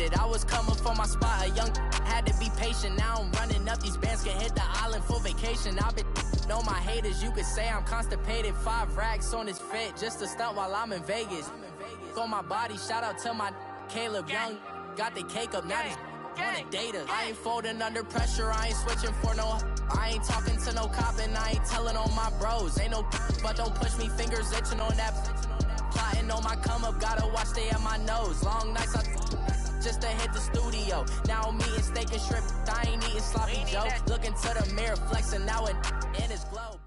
faded. I was coming for my spot. A young had to be patient. Now I'm running up these bands, can hit the island for vacation. I've been know my haters, you could say I'm constipated. 5 racks on his fit, just a stunt while I'm in Vegas. On my body, shout out to my Caleb Young. Got the cake up, now he's on the data. I ain't folding under pressure, I ain't switching for no. I ain't talking to no cop and I ain't telling on my bros. Ain't no but don't push me, fingers itching on that. Plotting on my come up, gotta watch stay at my nose. Long nights I just to hit the studio. Now I'm eating steak and shrimp, I ain't eating sloppy Joe. Looking to the mirror, flexing now in his glow.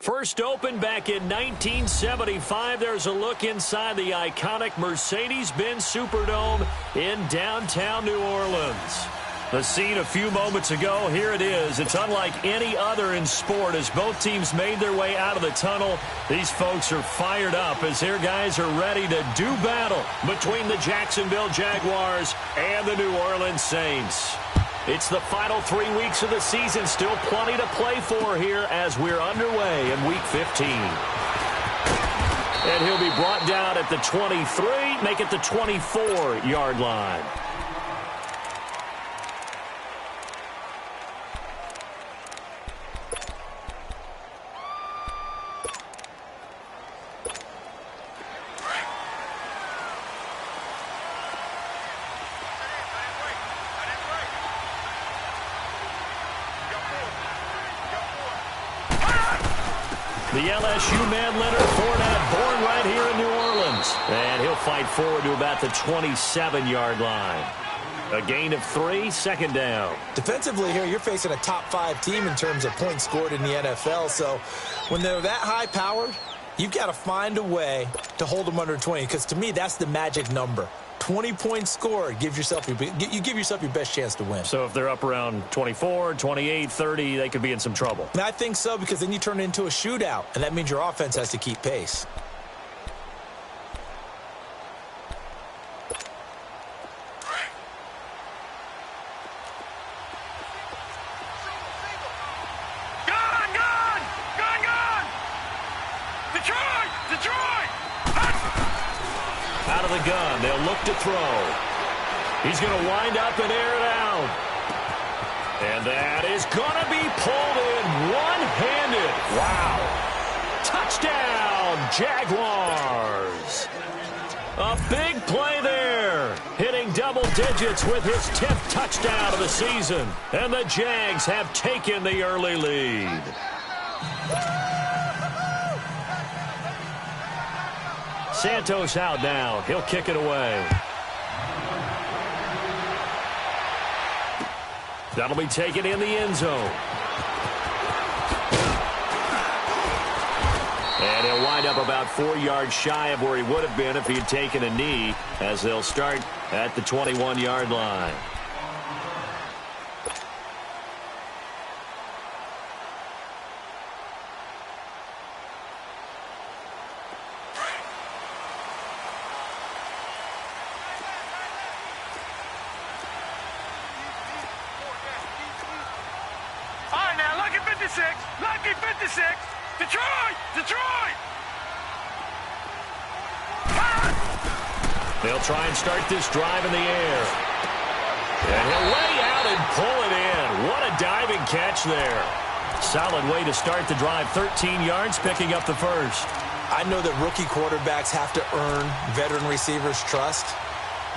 First opened back in 1975. There's a look inside the iconic Mercedes-Benz Superdome in downtown New Orleans. The scene a few moments ago, here it is. It's unlike any other in sport as both teams made their way out of the tunnel. These folks are fired up as their guys are ready to do battle between the Jacksonville Jaguars and the New Orleans Saints. It's the final 3 weeks of the season. Still plenty to play for here as we're underway in Week 15. And he'll be brought down at the 23, make it the 24-yard line. The LSU man, Leonard Fournette, born right here in New Orleans. And he'll fight forward to about the 27-yard line. A gain of 3, second down. Defensively here, you're facing a top-5 team in terms of points scored in the NFL. So when they're that high-powered, you've got to find a way to hold them under 20. Because to me, that's the magic number. 20 points scored, you give yourself your best chance to win. So if they're up around 24, 28, 30, they could be in some trouble. And I think so, because then you turn it into a shootout, and that means your offense has to keep pace. Out of the gun, they'll look to throw. He's going to wind up and air it out. And that is going to be pulled in one-handed. Wow. Touchdown, Jaguars. A big play there. Hitting double digits with his 10th touchdown of the season. And the Jags have taken the early lead. Santos out now. He'll kick it away. That'll be taken in the end zone. And he'll wind up about 4 yards shy of where he would have been if he had taken a knee, as they'll start at the 21-yard line. Lucky 56. Detroit! Detroit! They'll try and start this drive in the air. And he'll lay out and pull it in. What a diving catch there. Solid way to start the drive. 13 yards, picking up the first. I know that rookie quarterbacks have to earn veteran receivers' trust.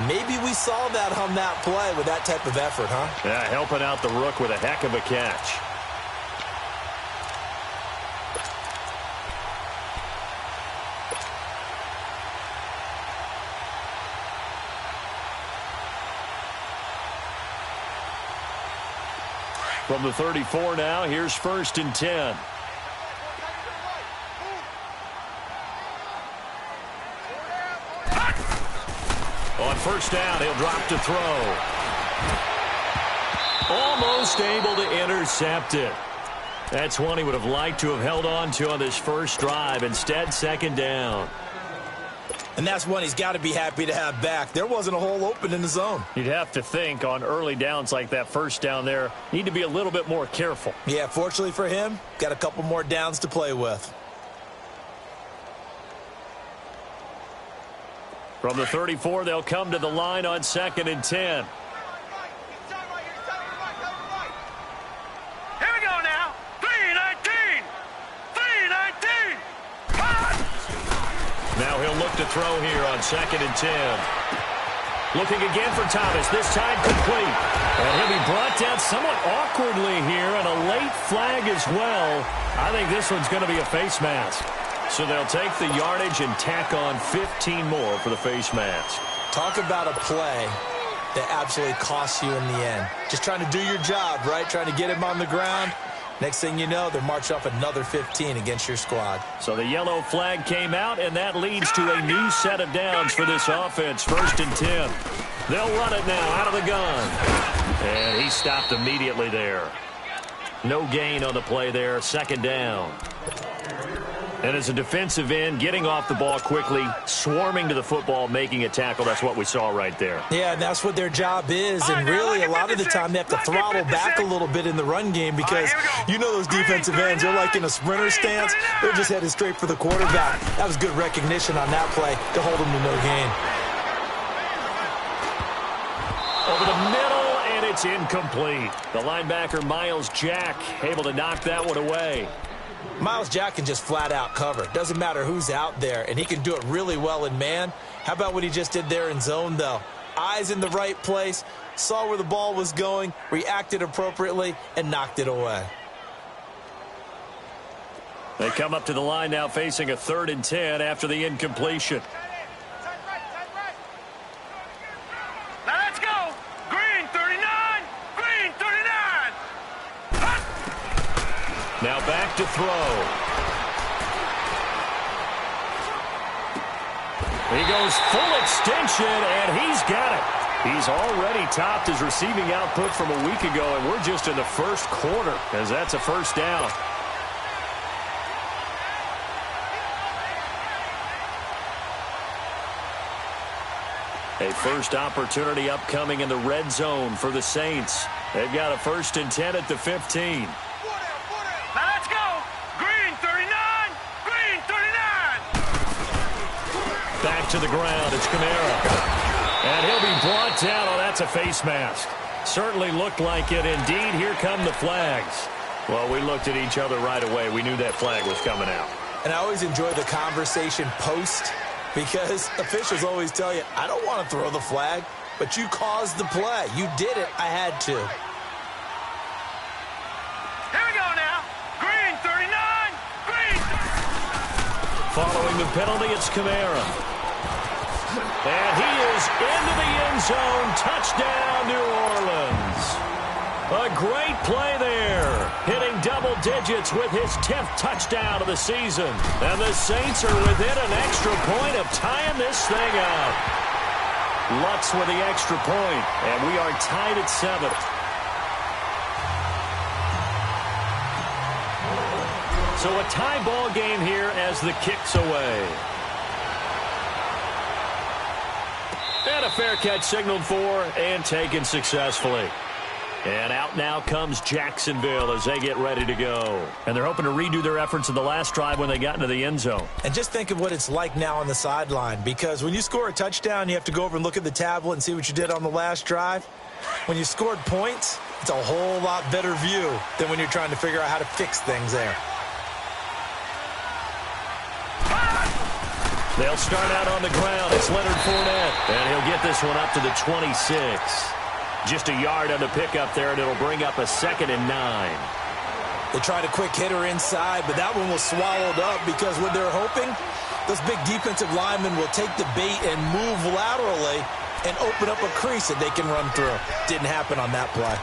Maybe we saw that on that play with that type of effort, huh? Yeah, helping out the rook with a heck of a catch. From the 34 now, here's 1st and 10. On first down, he'll drop to throw. Almost able to intercept it. That's one he would have liked to have held on to on this first drive. Instead, second down. And that's one he's got to be happy to have back. There wasn't a hole open in the zone. You'd have to think on early downs like that first down there, need to be a little bit more careful. Yeah, fortunately for him, got a couple more downs to play with. From the 34, they'll come to the line on 2nd and 10. Here we go now. 3-19. 3-19. Now he'll look to throw here on 2nd and 10. Looking again for Thomas, this time complete. And he'll be brought down somewhat awkwardly here, and a late flag as well. I think this one's going to be a face mask. So they'll take the yardage and tack on 15 more for the face mask. Talk about a play that absolutely costs you in the end. Just trying to do your job, right? Trying to get him on the ground. Next thing you know, they'll march off another 15 against your squad. So the yellow flag came out, and that leads to a new set of downs for this offense. 1st and 10. They'll run it now out of the gun. And he stopped immediately there. No gain on the play there. 2nd down. And as a defensive end, getting off the ball quickly, swarming to the football, making a tackle, that's what we saw right there. Yeah, and that's what their job is. And really, a lot of the time, they have to throttle back a little bit in the run game because you know those defensive ends, they're like in a sprinter stance. They're just headed straight for the quarterback. That was good recognition on that play to hold them to no gain. Over the middle, and it's incomplete. The linebacker, Myles Jack, able to knock that one away. Myles Jack can just flat out cover. Doesn't matter who's out there, and he can do it really well in man. How about what he just did there in zone, though? Eyes in the right place, saw where the ball was going, reacted appropriately, and knocked it away. They come up to the line now facing a 3rd and 10 after the incompletion. Now let's go. Green 39. Green 39. Now back to throw. He goes full extension, and he's got it. He's already topped his receiving output from a week ago, and we're just in the 1st quarter, as that's a 1st down. A first opportunity upcoming in the red zone for the Saints. They've got a 1st and 10 at the 15. Now let's go. Green 39. Green 39. Back to the ground. It's Kamara. And he'll be brought down. Oh, that's a face mask. Certainly looked like it. Indeed, here come the flags. Well, we looked at each other right away. We knew that flag was coming out. And I always enjoy the conversation post because officials always tell you, I don't want to throw the flag, but you caused the play. You did it. I had to. Here we go now. Green 39. Green. Following the penalty, it's Kamara. And he is into the end zone. Touchdown, New Orleans. A great play there. Hitting double digits with his 10th touchdown of the season. And the Saints are within an extra point of tying this thing up. Lutz with the extra point, and we are tied at 7. So a tie ball game here as the kick's away. And a fair catch signaled for and taken successfully. And out now comes Jacksonville as they get ready to go. And they're hoping to redo their efforts in the last drive when they got into the end zone. And just think of what it's like now on the sideline, because when you score a touchdown, you have to go over and look at the tablet and see what you did on the last drive. When you scored points, it's a whole lot better view than when you're trying to figure out how to fix things there. They'll start out on the ground. It's Leonard Fournette. And he'll get this one up to the 26. Just a yard on the pickup there, and it'll bring up a 2nd and 9. They tried a quick hitter inside, but that one was swallowed up because what they're hoping, those big defensive linemen will take the bait and move laterally and open up a crease that they can run through. Didn't happen on that play.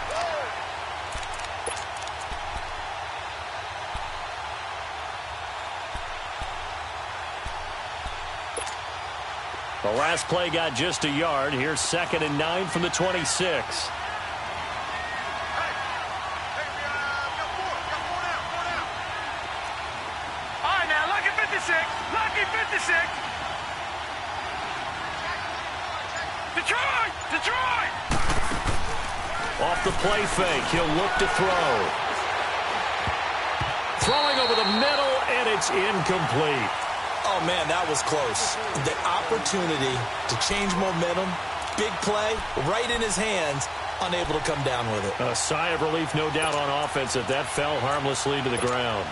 The last play got just a yard. Here's 2nd and 9 from the 26. All right, now, lucky 56. Lucky 56. Detroit! Detroit! Off the play fake, he'll look to throw. Throwing over the middle, and it's incomplete. Oh, man, that was close. The opportunity to change momentum, big play, right in his hands, unable to come down with it. A sigh of relief, no doubt, on offense that fell harmlessly to the ground.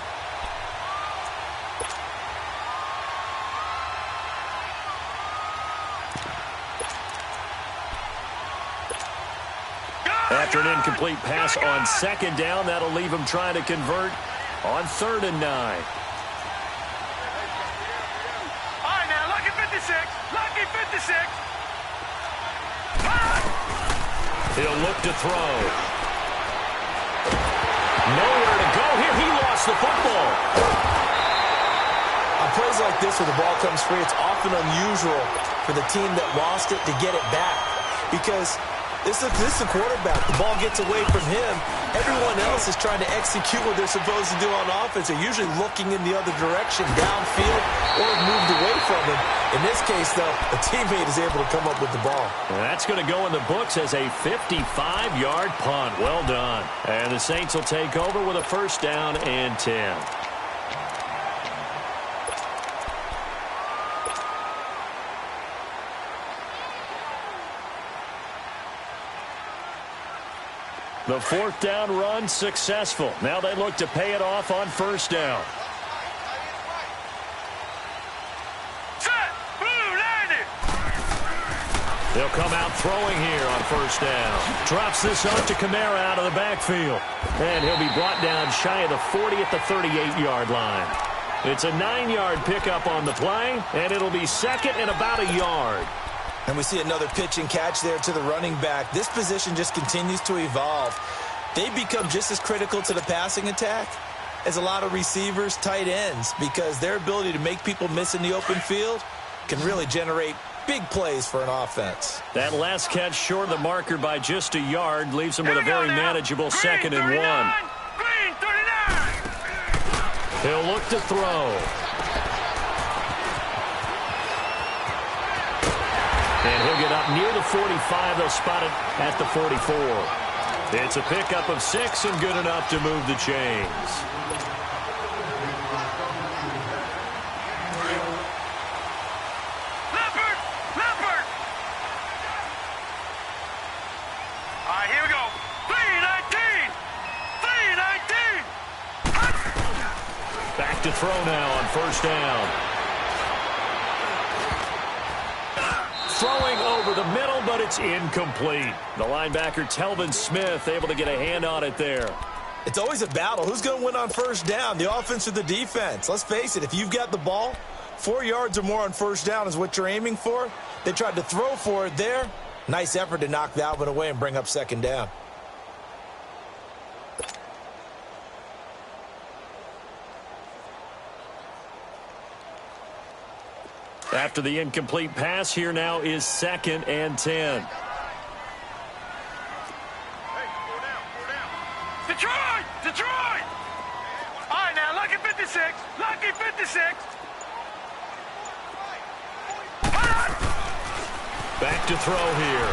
After an incomplete pass on second down, that'll leave him trying to convert on 3rd and 9. All right, now, lucky 56. Lucky 56. He'll look to throw. Nowhere to go here. He lost the football. On plays like this where the ball comes free, it's often unusual for the team that lost it to get it back because this is a quarterback. The ball gets away from him. Everyone else is trying to execute what they're supposed to do on offense. They're usually looking in the other direction, downfield, or moved away from him. In this case, though, a teammate is able to come up with the ball. And that's going to go in the books as a 55-yard punt. Well done. And the Saints will take over with a 1st down and 10. The 4th down run successful. Now they look to pay it off on 1st down. Set. Blue landed. They'll come out throwing here on 1st down. Drops this off to Kamara out of the backfield. And he'll be brought down shy of the 40 at the 38-yard line. It's a 9-yard pickup on the play, and it'll be 2nd and about a yard. And we see another pitch and catch there to the running back. This position just continues to evolve. They become just as critical to the passing attack as a lot of receivers, tight ends, because their ability to make people miss in the open field can really generate big plays for an offense. That last catch short of the marker by just a yard leaves him with a very manageable Green 2nd and 1. Green 39. He'll look to throw. And he'll get up near the 45. They'll spot it at the 44. It's a pickup of 6 and good enough to move the chains. Leopard. Leopard. All right, here we go. 319. 319. Back to throw now on 1st down. Throwing over the middle, but it's incomplete. The linebacker, Telvin Smith, able to get a hand on it there. It's always a battle. Who's going to win on 1st down, the offense or the defense? Let's face it, if you've got the ball, 4 yards or more on 1st down is what you're aiming for. They tried to throw for it there. Nice effort to knock that one away and bring up 2nd down. After the incomplete pass, here now is 2nd and 10. Detroit! Detroit! All right, now, lucky 56. Lucky 56. Back to throw here.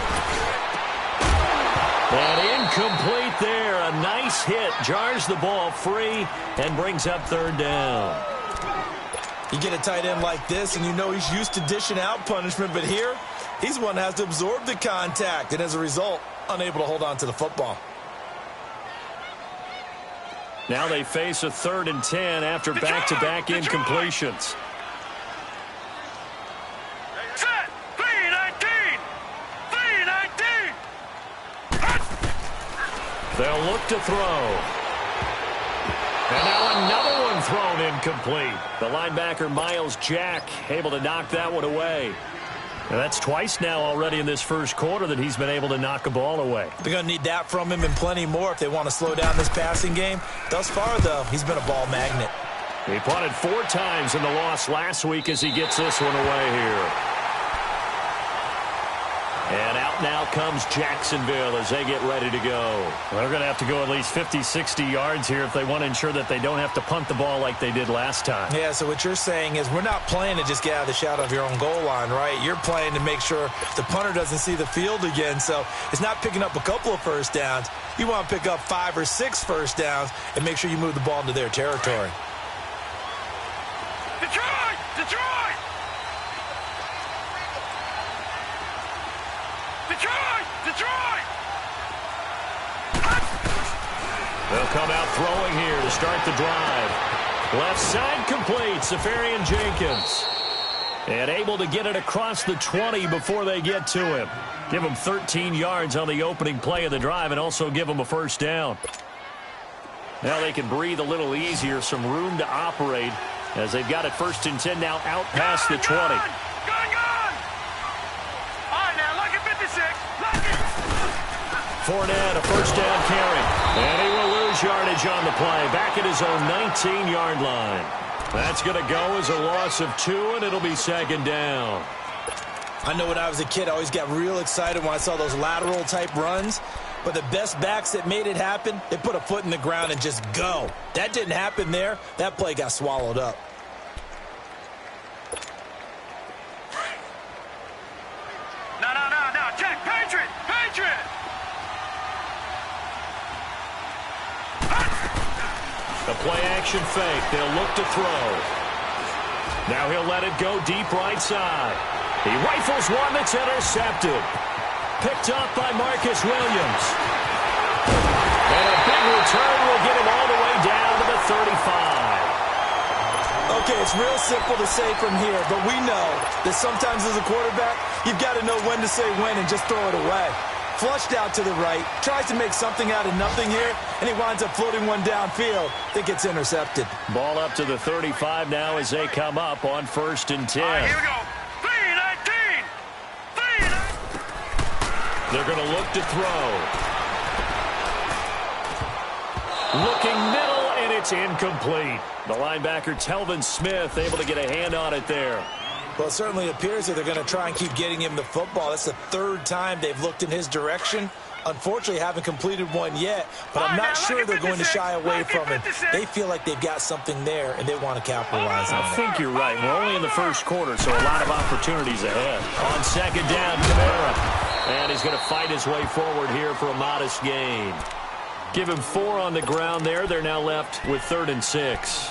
And incomplete there. A nice hit. Jars the ball free and brings up 3rd down. You get a tight end like this, and you know he's used to dishing out punishment, but here, he's one that has to absorb the contact, and as a result, unable to hold on to the football. Now they face a 3rd and 10 after back-to-back incompletions. Set. 319. 319. They'll look to throw. And now another one thrown incomplete. The linebacker, Miles Jack, able to knock that one away. And that's twice now already in this 1st quarter that he's been able to knock a ball away. They're going to need that from him and plenty more if they want to slow down this passing game. Thus far, though, he's been a ball magnet. He punted 4 times in the loss last week as he gets this one away here. And out now comes Jacksonville as they get ready to go. Well, they're going to have to go at least 50, 60 yards here if they want to ensure that they don't have to punt the ball like they did last time. Yeah, so what you're saying is we're not playing to just get out of the shadow of your own goal line, right? You're playing to make sure the punter doesn't see the field again. So it's not picking up a couple of 1st downs. You want to pick up 5 or 6 1st downs and make sure you move the ball into their territory. Detroit! Detroit! Detroit! They'll come out throwing here to start the drive. Left side complete, Safarian Jenkins. And able to get it across the 20 before they get to him. Give him 13 yards on the opening play of the drive and also give him a first down. Now they can breathe a little easier, some room to operate as they've got it 1st and 10 now out past the 20. Gone! All right, now, lucky 56. Lucky! Fournette, a first down carry. And he will lose yardage on the play. Back at his own 19-yard line. That's going to go as a loss of 2, and it'll be 2nd down. I know when I was a kid, I always got real excited when I saw those lateral-type runs. But the best backs that made it happen, they put a foot in the ground and just go. That didn't happen there. That play got swallowed up. No. Check. Patriot! The play-action fake. They'll look to throw. Now he'll let it go deep right side. He rifles one that's intercepted. Picked up by Marcus Williams. And a big return will get him all the way down to the 35. Okay, it's real simple to say from here, but we know that sometimes as a quarterback, you've got to know when to say when and just throw it away. Flushed out to the right, tries to make something out of nothing here, and he winds up floating one downfield that gets intercepted. Ball up to the 35 now as they come up on 1st and 10. All right, here we go. 3-19. They're going to look to throw. Looking middle, and it's incomplete. The linebacker, Telvin Smith, able to get a hand on it there. Well, it certainly appears that they're going to try and keep getting him the football. That's the 3rd time they've looked in his direction. Unfortunately, haven't completed one yet, but I'm not sure they're going to shy away from it. They feel like they've got something there, and they want to capitalize on it. I think you're right. We're only in the 1st quarter, so a lot of opportunities ahead. On 2nd down, Kamara. And he's going to fight his way forward here for a modest gain. Give him 4 on the ground there. They're now left with 3rd and 6.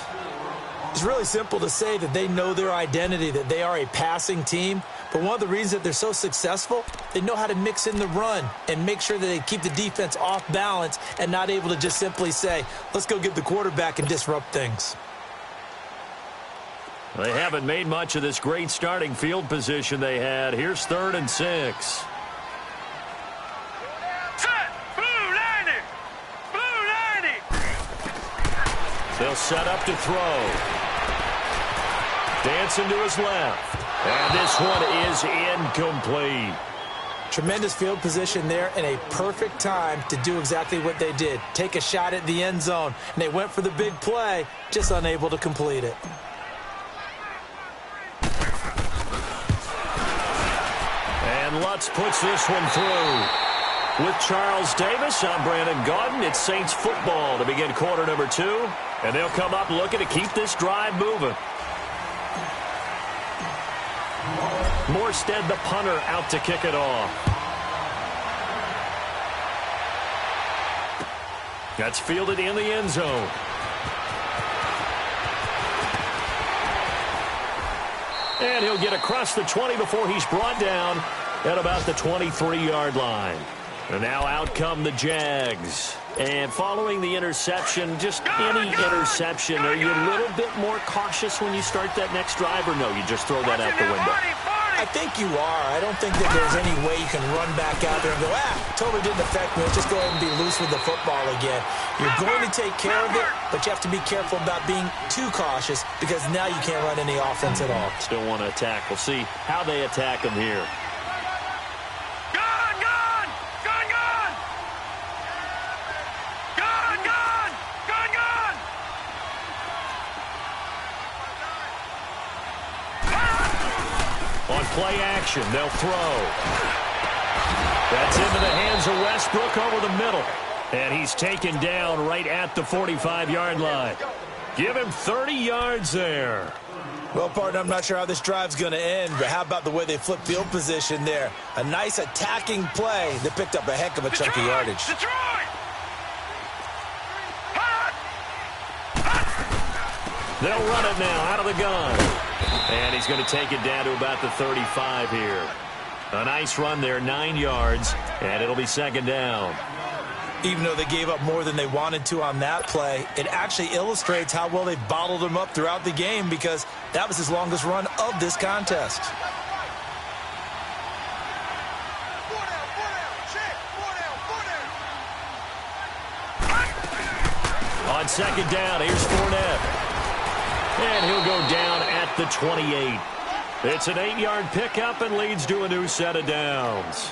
It's really simple to say that they know their identity, that they are a passing team. But one of the reasons that they're so successful, they know how to mix in the run and make sure that they keep the defense off balance and not able to just simply say, let's go get the quarterback and disrupt things. They haven't made much of this great starting field position they had. Here's 3rd and 6. They'll set up to throw. Dancing to his left. And this one is incomplete. Tremendous field position there and a perfect time to do exactly what they did. Take a shot at the end zone. And they went for the big play, just unable to complete it. And Lutz puts this one through. With Charles Davis, I'm Brandon Gaudin. It's Saints football to begin quarter number 2. And they'll come up looking to keep this drive moving. Morstead, the punter, out to kick it off. That's fielded in the end zone. And he'll get across the 20 before he's brought down at about the 23-yard line. And now out come the Jags. And following the interception, just any interception, are you a little bit more cautious when you start that next drive, or no, you just throw that out the window? I think you are. I don't think that there's any way you can run back out there and go, totally didn't affect me. Let's just go ahead and be loose with the football again. You're going to take care of it, but you have to be careful about being too cautious because now you can't run any offense at all. Still want to attack. We'll see how they attack him here. Play action, they'll throw. That's into the hands of Westbrook over the middle. And he's taken down right at the 45-yard line. Give him 30 yards there. Well, partner, I'm not sure how this drive's going to end, but how about the way they flip field position there? A nice attacking play that picked up a heck of a chunk of yardage. They'll run it now out of the gun. And he's going to take it down to about the 35 here. A nice run there, 9 yards, and it'll be second down. Even though they gave up more than they wanted to on that play, it actually illustrates how well they bottled him up throughout the game because that was his longest run of this contest. On second down, here's Fournette. And he'll go down at the 28. It's an 8-yard pickup and leads to a new set of downs.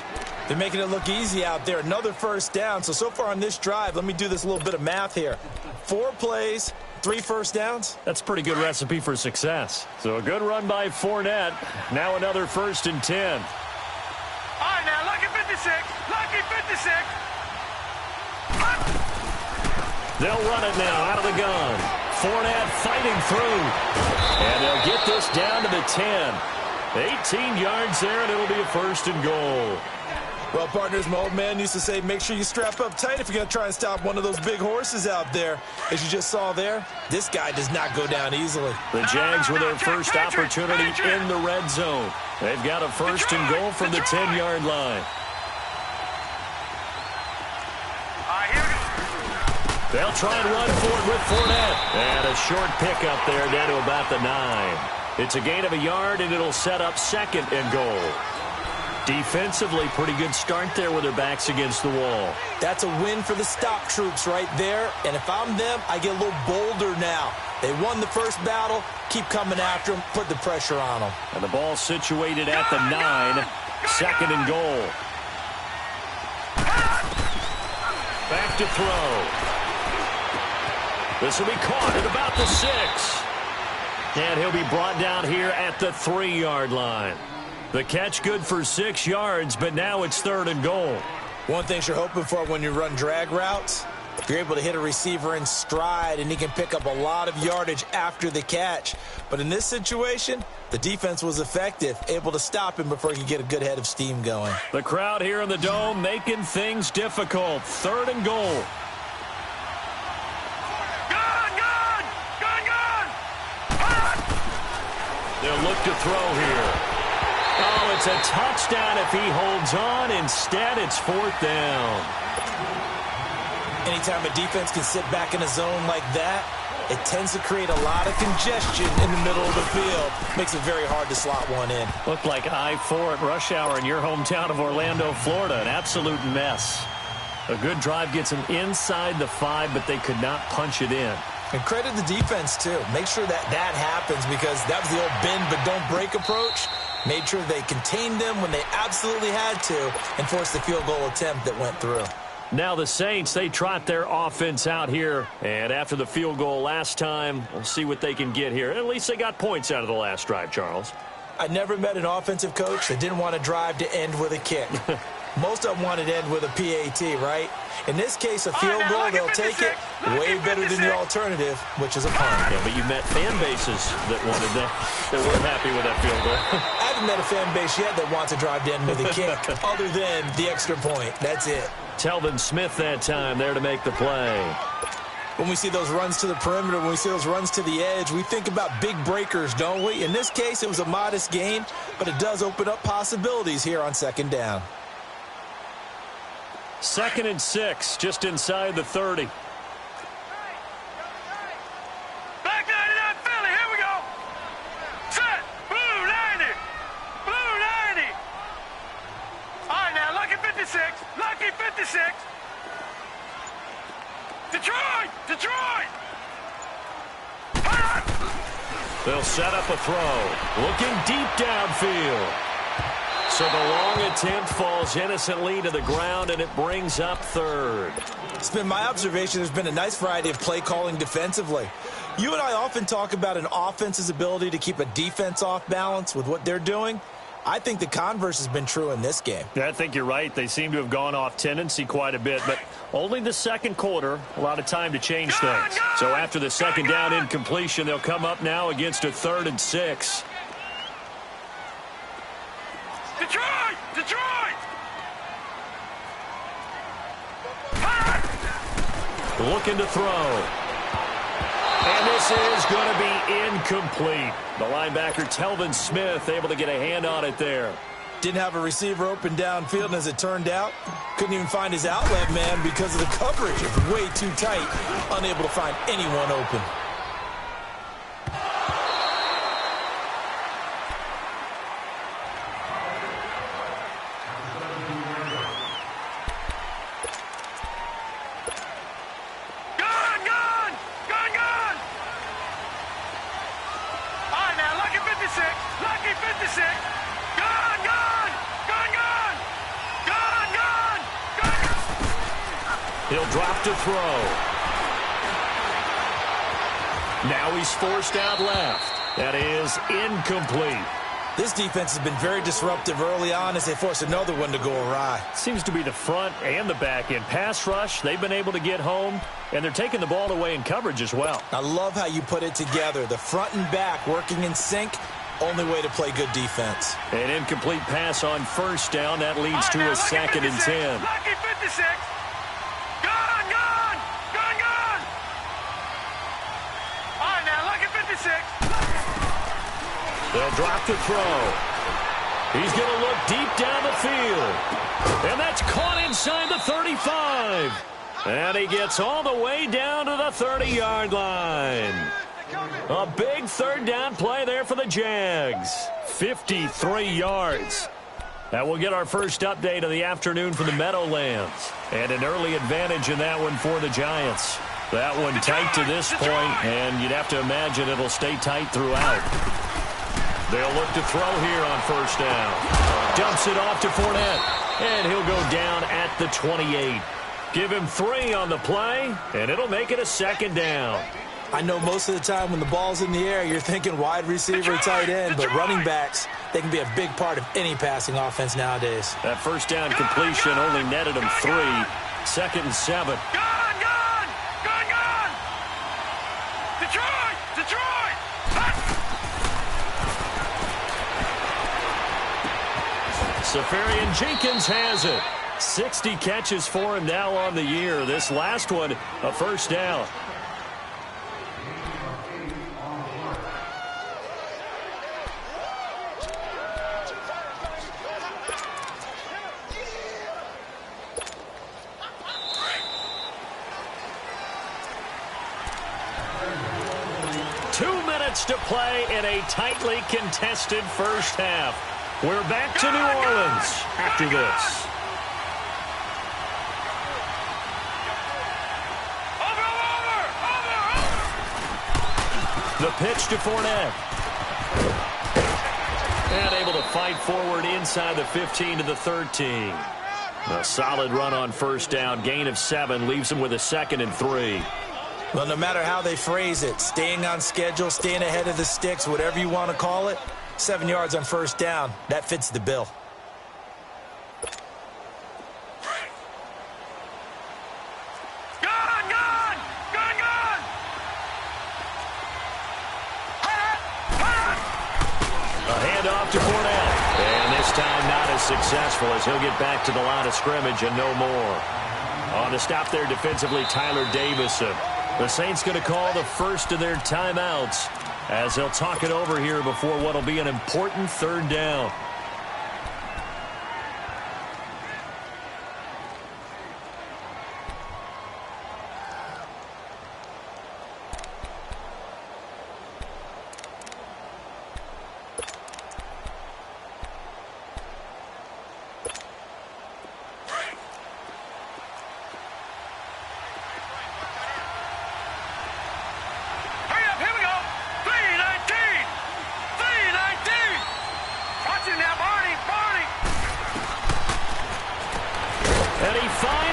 They're making it look easy out there. Another first down. So far on this drive, let me do this little bit of math here. 4 plays, 3 first downs. That's a pretty good recipe for success. So a good run by Fournette. Now another 1st and 10. All right, now, lucky 56. Lucky 56. They'll run it now out of the gun. Fournette fighting through. And they'll get this down to the 10. 18 yards there, and it'll be a 1st and goal. Well, partners, my old man used to say, make sure you strap up tight if you're going to try and stop one of those big horses out there. As you just saw there, this guy does not go down easily. The Jags with their first opportunity in the red zone. They've got a 1st and goal from the 10-yard line. They'll try and run for it with Fournette. And a short pickup there down to about the 9. It's a gain of a yard, and it'll set up 2nd and goal. Defensively, pretty good start there with their backs against the wall. That's a win for the stop troops right there. And if I'm them, I get a little bolder now. They won the first battle. Keep coming after them. Put the pressure on them. And the ball situated at the 9. 2nd and goal. Back to throw. This will be caught at about the 6. And he'll be brought down here at the 3-yard line. The catch good for 6 yards, but now it's 3rd and goal. One thing you're hoping for when you run drag routes, if you're able to hit a receiver in stride and he can pick up a lot of yardage after the catch. But in this situation, the defense was effective, able to stop him before he could get a good head of steam going. The crowd here in the Dome making things difficult. 3rd and goal. They'll look to throw here. Oh, it's a touchdown if he holds on. Instead, it's 4th down. Anytime a defense can sit back in a zone like that, it tends to create a lot of congestion in the middle of the field. Makes it very hard to slot one in. Looked like I-4 at rush hour in your hometown of Orlando, Florida. An absolute mess. A good drive gets them inside the 5, but they could not punch it in. And credit the defense, too. Make sure that happens because that was the old bend but don't break approach. Made sure they contained them when they absolutely had to and forced the field goal attempt that went through. Now the Saints, they trot their offense out here. And after the field goal last time, we'll see what they can get here. At least they got points out of the last drive, Charles. I never met an offensive coach that didn't want to drive to end with a kick. Most of them wanted to end with a PAT, right? In this case, a field goal, they'll take it way better than the alternative, which is a punt. Yeah, but you met fan bases that wanted that, that weren't happy with that field goal. I haven't met a fan base yet that wants to drive to end with a kick, other than the extra point. That's it. Telvin Smith that time there to make the play. When we see those runs to the perimeter, when we see those runs to the edge, we think about big breakers, don't we? In this case, it was a modest gain, but it does open up possibilities here on 2nd down. 2nd and 6, just inside the 30. Back 99 Philly, here we go. Set, blue 90, blue 90. All right, now, lucky 56, lucky 56. Detroit, Detroit. They'll set up a throw. Looking deep downfield. So the long attempt falls innocently to the ground, and it brings up 3rd. It's been my observation there's been a nice variety of play calling defensively. You and I often talk about an offense's ability to keep a defense off balance with what they're doing. I think the converse has been true in this game. Yeah, I think you're right. They seem to have gone off tendency quite a bit, but only the 2nd quarter, a lot of time to change things. So after the 2nd down incompletion, they'll come up now against a 3rd and 6. Detroit, Detroit. Looking to throw. And this is going to be incomplete. The linebacker, Telvin Smith, able to get a hand on it there. Didn't have a receiver open downfield, and as it turned out, couldn't even find his outlet man because of the coverage. It's way too tight, unable to find anyone open. He'll drop to throw. Now he's forced out left. That is incomplete. This defense has been very disruptive early on as they force another one to go awry. Seems to be the front and the back end. Pass rush, they've been able to get home, and they're taking the ball away in coverage as well. I love how you put it together. The front and back working in sync. Only way to play good defense. An incomplete pass on first down. That leads to a 2nd and 10. Lucky 56. Gone. All right, now, lucky 56. They'll drop to throw. He's going to look deep down the field. And that's caught inside the 35. And he gets all the way down to the 30-yard line. A big third down play there for the Jags. 53 yards. That will get our first update of the afternoon for the Meadowlands. And an early advantage in that one for the Giants. That one tight to this point, and you'd have to imagine it'll stay tight throughout. They'll look to throw here on first down. Dumps it off to Fournette, and he'll go down at the 28. Give him 3 on the play, and it'll make it a 2nd down. I know most of the time when the ball's in the air, you're thinking wide receiver, tight end, but running backs, they can be a big part of any passing offense nowadays. That first down completion only netted him 3. 2nd and 7. Gone. Detroit. Safarian Jenkins has it. 60 catches for him now on the year. This last one, a first down. To play in a tightly contested first half. We're back to New Orleans after this. Over. The pitch to Fournette. And able to fight forward inside the 15 to the 13. A solid run on first down. Gain of 7 leaves him with a 2nd and 3. Well, no matter how they phrase it, staying on schedule, staying ahead of the sticks, whatever you want to call it, 7 yards on first down, that fits the bill. Gone. A handoff to Fournette. And this time not as successful as he'll get back to the line of scrimmage and no more. On the stop there defensively, Tyler Davison. The Saints going to call the first of their timeouts as they'll talk it over here before what will be an important third down.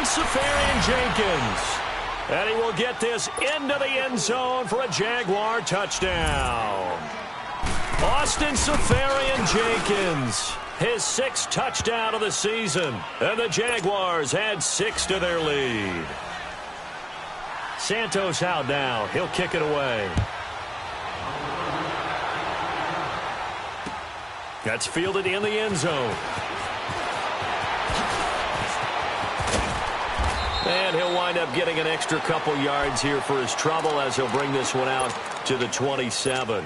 Safarian Jenkins. And he will get this into the end zone for a Jaguar touchdown. Austin Safarian Jenkins, his 6th touchdown of the season. And the Jaguars add 6 to their lead. Santos out now. He'll kick it away. That's fielded in the end zone. And he'll wind up getting an extra couple yards here for his trouble as he'll bring this one out to the 27.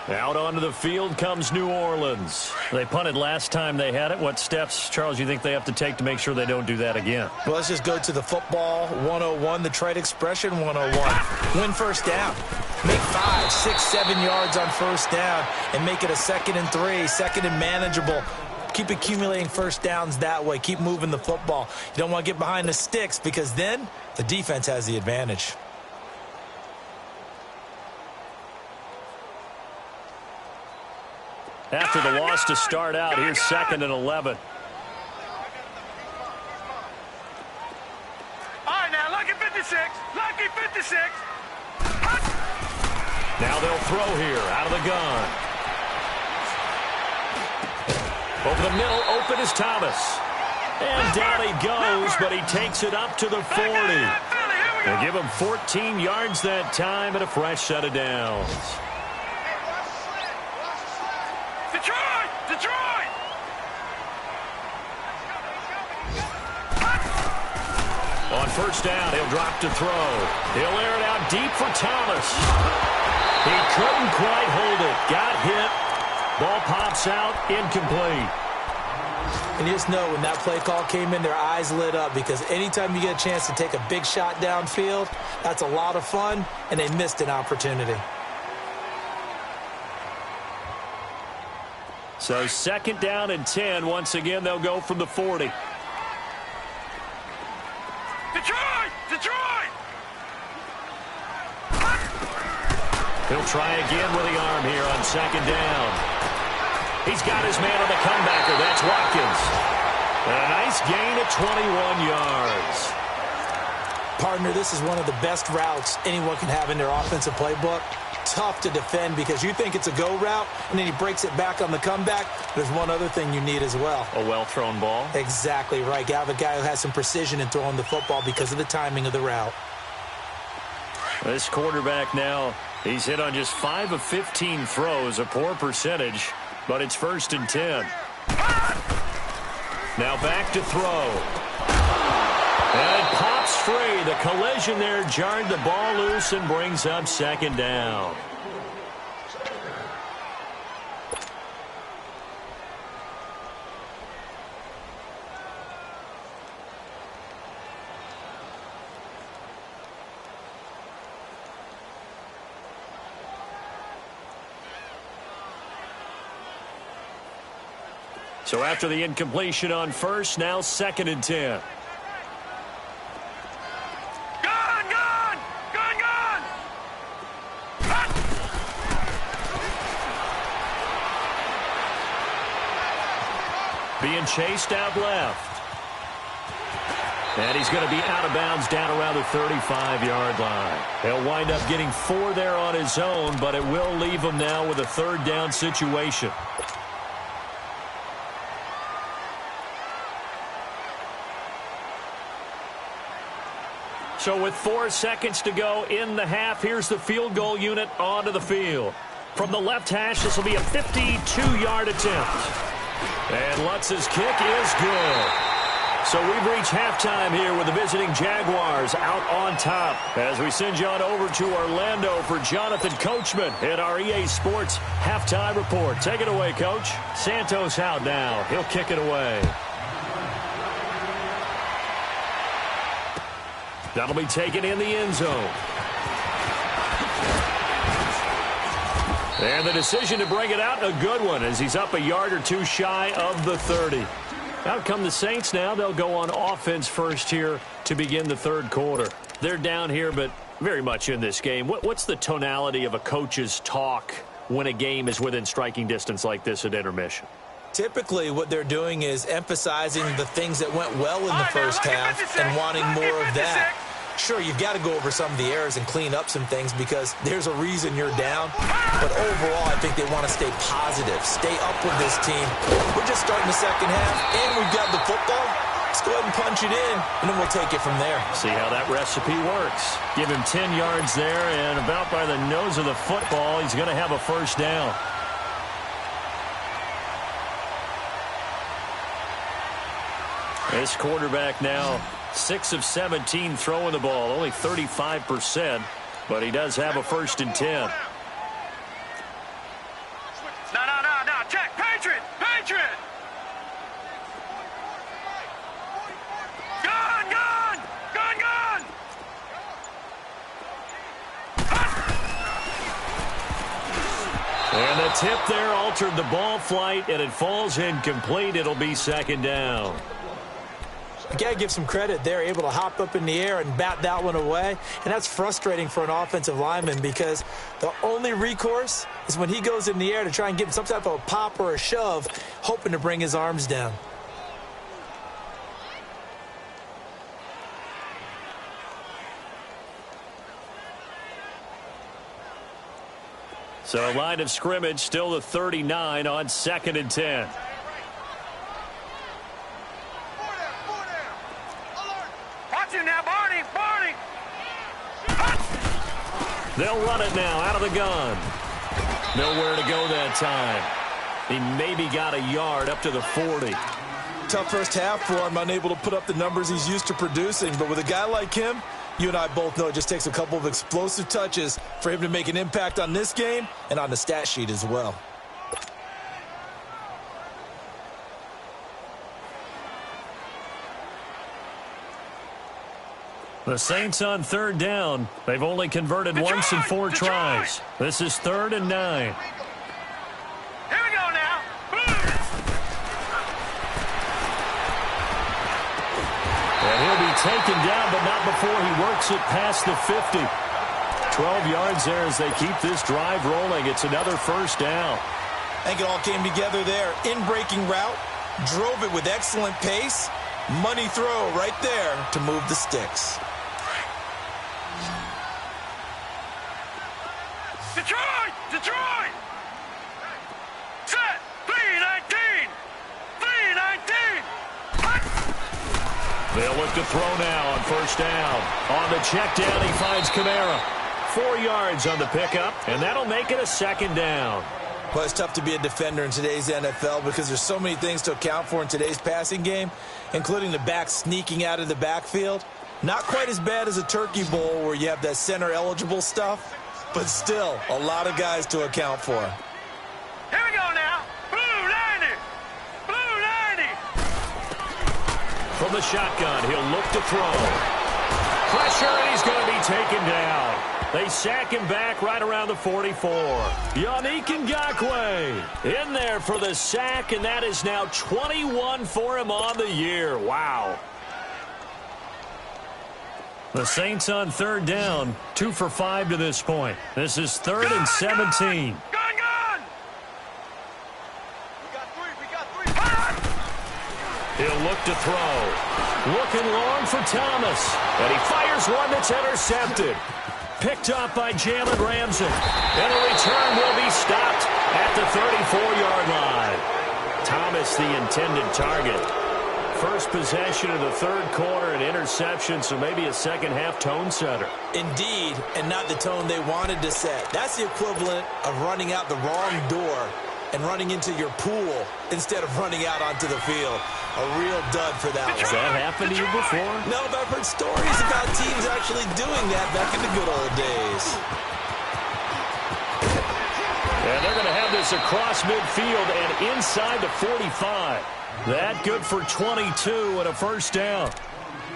Out onto the field comes New Orleans. They punted last time they had it. What steps, Charles, you think they have to take to make sure they don't do that again? Well, let's just go to the football 101, the trade expression 101. Win first down. Make 5, 6, 7 yards on first down and make it a 2nd and 3, 2nd and manageable. Keep accumulating first downs that way. Keep moving the football. You don't want to get behind the sticks because then the defense has the advantage. After the loss to start out, here's 2nd and 11. All right, now, lucky 56. Lucky 56. Now they'll throw here out of the gun. Over the middle, open is Thomas. And down he goes, but he takes it up to the 40. They give him 14 yards that time and a fresh set of downs. Detroit! Detroit! On first down, he'll drop to throw. He'll air it out deep for Thomas. He couldn't quite hold it. Got hit. Ball pops out, incomplete. And you just know when that play call came in, their eyes lit up because anytime you get a chance to take a big shot downfield, that's a lot of fun, and they missed an opportunity. So 2nd down and 10. Once again, they'll go from the 40. Detroit! Detroit! He'll try again with the arm here on 2nd down. He's got his man on the comebacker. That's Watkins. And a nice gain of 21 yards. Partner, this is one of the best routes anyone can have in their offensive playbook. Tough to defend because you think it's a go route, and then he breaks it back on the comeback. There's one other thing you need as well. A well-thrown ball. Exactly right. You have a guy who has some precision in throwing the football because of the timing of the route. This quarterback now, he's hit on just 5 of 15 throws, a poor percentage, but it's 1st and 10. Now back to throw. And it pops free. The collision there jarred the ball loose and brings up 2nd down. So after the incompletion on first, now 2nd and 10. Gun, gun! Gun, gun! Being chased out left. And he's going to be out of bounds down around the 35-yard line. He'll wind up getting 4 there on his own, but it will leave him now with a 3rd down situation. So with 4 seconds to go in the half, here's the field goal unit onto the field. From the left hash, this will be a 52-yard attempt. And Lutz's kick is good. So we've reached halftime here with the visiting Jaguars out on top. As we send you on over to Orlando for Jonathan Coachman in our EA Sports Halftime Report. Take it away, Coach. Santos out now. He'll kick it away. That'll be taken in the end zone. And the decision to bring it out, a good one, as he's up a yard or two shy of the 30. Out come the Saints now. They'll go on offense first here to begin the 3rd quarter. They're down here, but very much in this game. What's the tonality of a coach's talk when a game is within striking distance like this at intermission? Typically, what they're doing is emphasizing the things that went well in the first half and wanting more of that. Sure, you've got to go over some of the errors and clean up some things because there's a reason you're down. But overall, I think they want to stay positive, stay up with this team. We're just starting the second half, and we've got the football. Let's go ahead and punch it in, and then we'll take it from there. See how that recipe works. Give him 10 yards there, and about by the nose of the football, he's going to have a 1st down. This quarterback now 6 of 17 throwing the ball, only 35%, but he does have a 1st and 10. tip there altered the ball flight, and it falls incomplete. It'll be second down. You got to give some credit. They're able to hop up in the air and bat that one away. And that's frustrating for an offensive lineman because the only recourse is when he goes in the air to try and get some type of a pop or a shove, hoping to bring his arms down. So line of scrimmage still the 39 on 2nd and 10. Now, Barney! They'll run it now out of the gun. Nowhere to go that time. He maybe got a yard up to the 40. Tough first half for him, unable to put up the numbers he's used to producing. But with a guy like him, you and I both know it just takes a couple of explosive touches for him to make an impact on this game and on the stat sheet as well. The Saints on 3rd down. They've only converted once in 4 tries. This is 3rd and 9. Here we go now. And he'll be taken down, but not before he works it past the 50. 12 yards there as they keep this drive rolling. It's another first down. I think it all came together there. In-breaking route, drove it with excellent pace. Money throw right there to move the sticks. Detroit! Set! 3-19! 3-19! They'll look to throw now on first down. On the check down, he finds Kamara. 4 yards on the pickup, and that'll make it a second down. Well, it's tough to be a defender in today's NFL because there's so many things to account for in today's passing game, including the back sneaking out of the backfield. Not quite as bad as a Turkey Bowl where you have that center-eligible stuff, but still a lot of guys to account for. Here we go now. Blue 90! Blue 90! From the shotgun, he'll look to throw. Pressure, and he's going to be taken down. They sack him back right around the 44. Yannick Ngakoue in there for the sack, and that is now 21 for him on the year. Wow. The Saints on 3rd down, 2 for 5 to this point. This is 3rd and 17. Gun! We got three. He'll look to throw. Looking long for Thomas. And he fires one that's intercepted. Picked up by Jalen Ramsey. And a return will be stopped at the 34-yard line. Thomas, the intended target. First possession of the 3rd quarter, an interception, so maybe a second-half tone setter. Indeed, and not the tone they wanted to set. That's the equivalent of running out the wrong door and running into your pool instead of running out onto the field. A real dud for that one. Has that happened to you before? No, but I've heard stories about teams actually doing that back in the good old days. And they're going to have this across midfield and inside the 45. That good for 22 and a first down.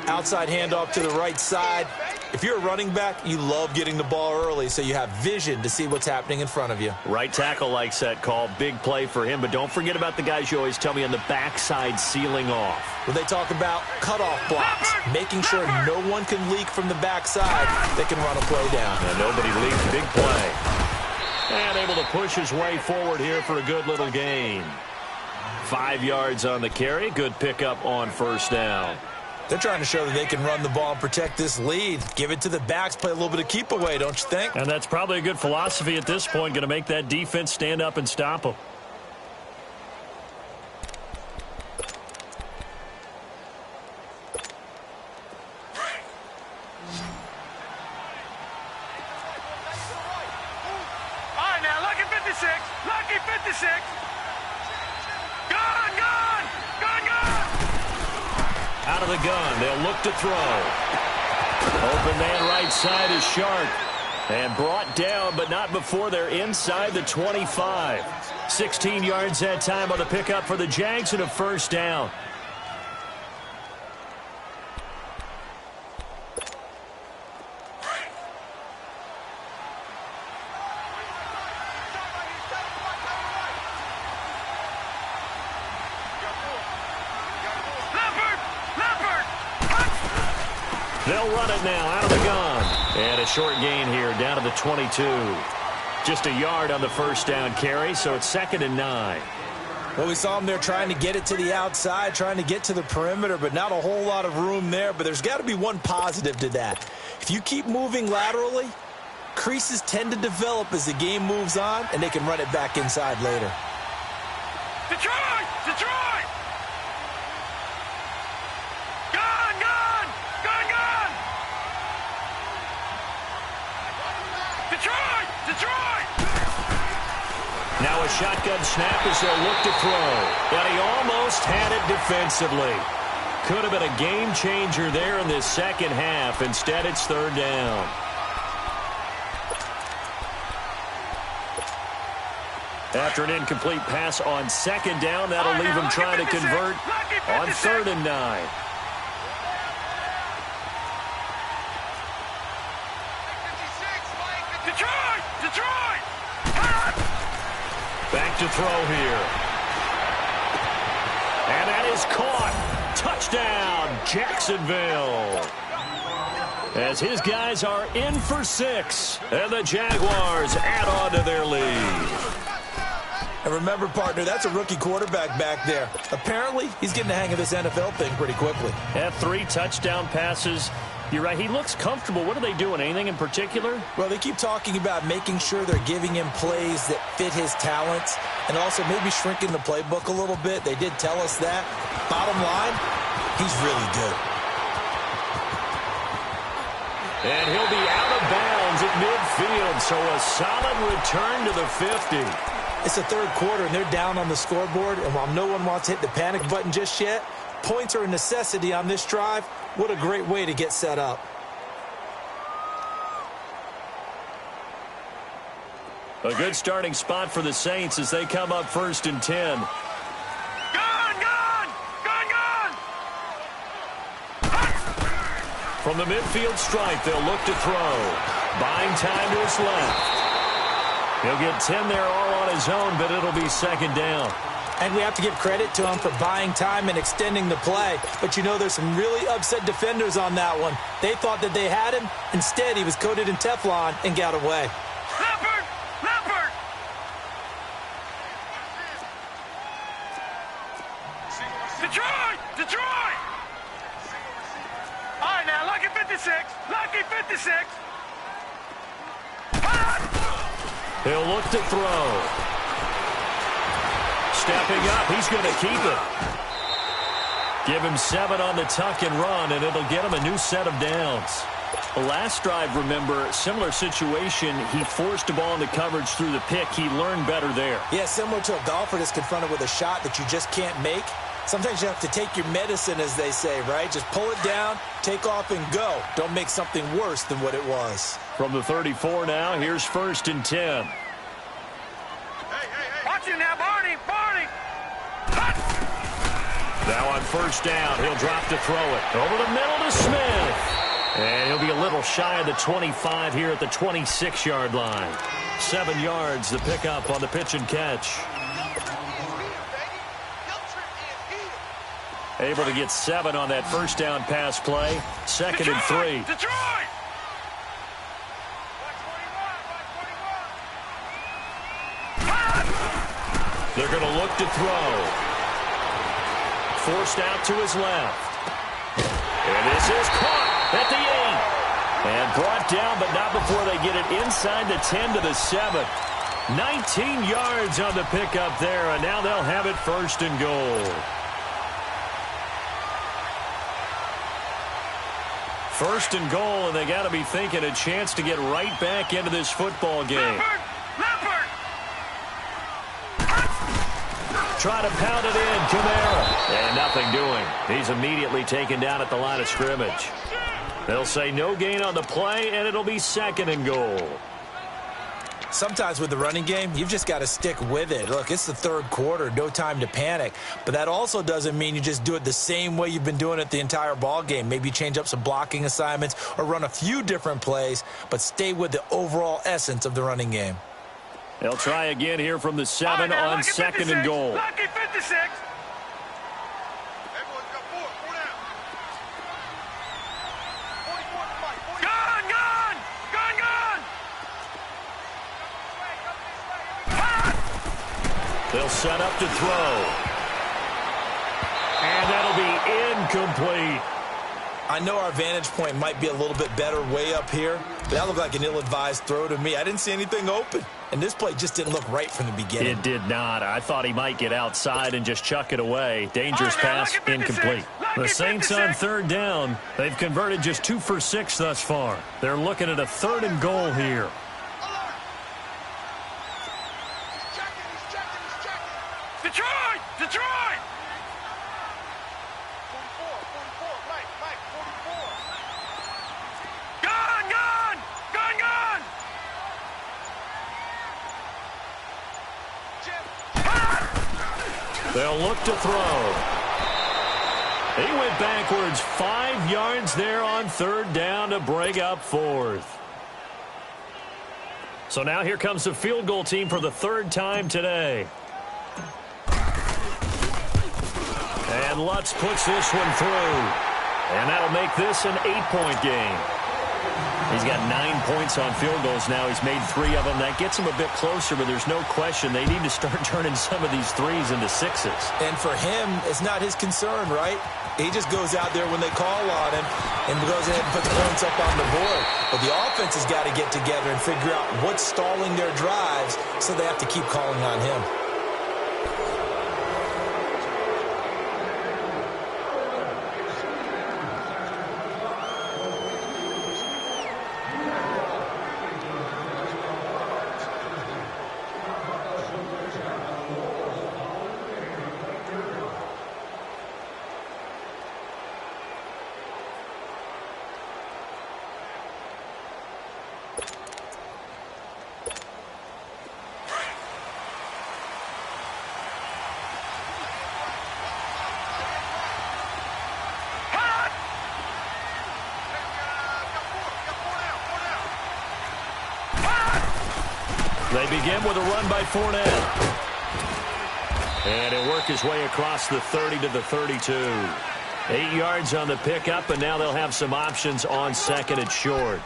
Outside handoff to the right side. If you're a running back, you love getting the ball early so you have vision to see what's happening in front of you. Right tackle likes that call. Big play for him, but don't forget about the guys you always tell me on the backside sealing off. When they talk about cutoff blocks, making sure no one can leak from the backside, they can run a play down. And nobody leaked. Big play. And able to push his way forward here for a good little gain. 5 yards on the carry. Good pickup on first down. They're trying to show that they can run the ball and protect this lead. Give it to the backs, play a little bit of keep away, don't you think? And that's probably a good philosophy at this point. Going to make that defense stand up and stop them. All right, now, lucky 56. Lucky 56. Out of the gun, they'll look to throw. Open man right side is Sharp. And brought down, but not before they're inside the 25. 16 yards that time on the pickup for the Jags and a first down. They'll run it now out of the gun. And a short gain here down to the 22. Just a yard on the first down carry, so it's 2nd and 9. Well, we saw them there trying to get it to the outside, trying to get to the perimeter, but not a whole lot of room there. But there's got to be one positive to that. If you keep moving laterally, creases tend to develop as the game moves on, and they can run it back inside later. Detroit! Detroit! Gun! Gun! Gun! Gun! Detroit! Detroit! Now a shotgun snap as they'll look to throw. But he almost had it defensively. Could have been a game changer there in this second half. Instead, it's 3rd down. After an incomplete pass on 2nd down, that'll leave him trying to convert on 3rd and 9. Detroit! Detroit! Back to throw here. And that is caught. Touchdown, Jacksonville. As his guys are in for 6. And the Jaguars add on to their lead. And remember, partner, that's a rookie quarterback back there. Apparently, he's getting the hang of this NFL thing pretty quickly. Had 3 touchdown passes. You're right, he looks comfortable. What are they doing? Anything in particular? Well, they keep talking about making sure they're giving him plays that fit his talents and also maybe shrinking the playbook a little bit. They did tell us that. Bottom line, he's really good. And he'll be out of bounds at midfield, so a solid return to the 50. It's the 3rd quarter, and they're down on the scoreboard, and while no one wants to hit the panic button just yet, points are a necessity on this drive. What a great way to get set up. A good starting spot for the Saints as they come up 1st and 10. Gun! Gun! Gun! Gun! From the midfield stripe, they'll look to throw. Buying time to his left. He'll get 10 there all on his own, but it'll be 2nd down. And we have to give credit to him for buying time and extending the play. But you know, there's some really upset defenders on that one. They thought that they had him. Instead, he was coated in Teflon and got away. Leopard! Leopard! Detroit! Detroit! All right, now, lucky 56. Lucky 56. He'll look to throw. Stepping up, he's going to keep it. Give him 7 on the tuck and run, and it'll get him a new set of downs. Last drive, remember, similar situation. He forced a ball into coverage through the pick. He learned better there. Yeah, similar to a golfer that's confronted with a shot that you just can't make. Sometimes you have to take your medicine, as they say, right? Just pull it down, take off, and go. Don't make something worse than what it was. From the 34 now, here's 1st and 10. Watch him now, Barney! Barney! Now on 1st down, he'll drop to throw it. Over the middle to Smith. And he'll be a little shy of the 25 here at the 26-yard line. 7 yards, the pickup on the pitch and catch. Able to get 7 on that 1st down pass play. 2nd and 3. Detroit! They're going to look to throw. Forced out to his left. And this is caught at the 8. And brought down, but not before they get it inside the 10 to the 7. 19 yards on the pickup there, and now they'll have it 1st and goal. 1st and goal, and they got to be thinking a chance to get right back into this football game. Leopard! Leopard! Try to pound it in, Kamara. And nothing doing. He's immediately taken down at the line of scrimmage. They'll say no gain on the play, and it'll be 2nd and goal. Sometimes with the running game, you've just got to stick with it. Look, it's the 3rd quarter, no time to panic. But that also doesn't mean you just do it the same way you've been doing it the entire ball game. Maybe change up some blocking assignments or run a few different plays, but stay with the overall essence of the running game. They'll try again here from the 7 on 2nd and goal. Lucky 56. He'll set up to throw. And that'll be incomplete. I know our vantage point might be a little bit better way up here, but that looked like an ill-advised throw to me. I didn't see anything open, and this play just didn't look right from the beginning. It did not. I thought he might get outside and just chuck it away. Dangerous pass, incomplete. The Saints on third down. They've converted just 2 for 6 thus far. They're looking at a 3rd and goal here. Detroit! Detroit! 44, Mike, 44. Gun! They'll look to throw. He went backwards 5 yards there on 3rd down to bring up 4th. So now here comes the field goal team for the 3rd time today. And Lutz puts this one through. And that'll make this an 8-point game. He's got 9 points on field goals now. He's made 3 of them. That gets him a bit closer, but there's no question they need to start turning some of these 3s into 6s. And for him, it's not his concern, right? He just goes out there when they call on him and goes ahead and puts points up on the board. But the offense has got to get together and figure out what's stalling their drives, so they have to keep calling on him. They begin with a run by Fournette. And he'll work his way across the 30 to the 32. 8 yards on the pickup, and now they'll have some options on 2nd and short.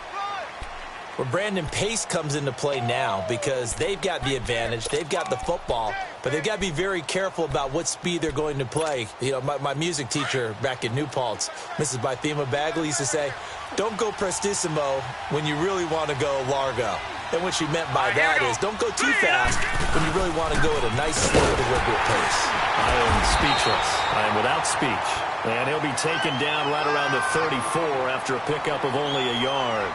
Well, Brandon, pace comes into play now because they've got the advantage. They've got the football, but they've got to be very careful about what speed they're going to play. You know, my music teacher back in New Paltz, Mrs. Bythema Bagley, used to say, don't go prestissimo when you really want to go largo. And what she meant by that is don't go too fast when you really want to go at a nice, slow, deliberate pace. I am speechless. I am without speech. And he'll be taken down right around the 34 after a pickup of only a yard.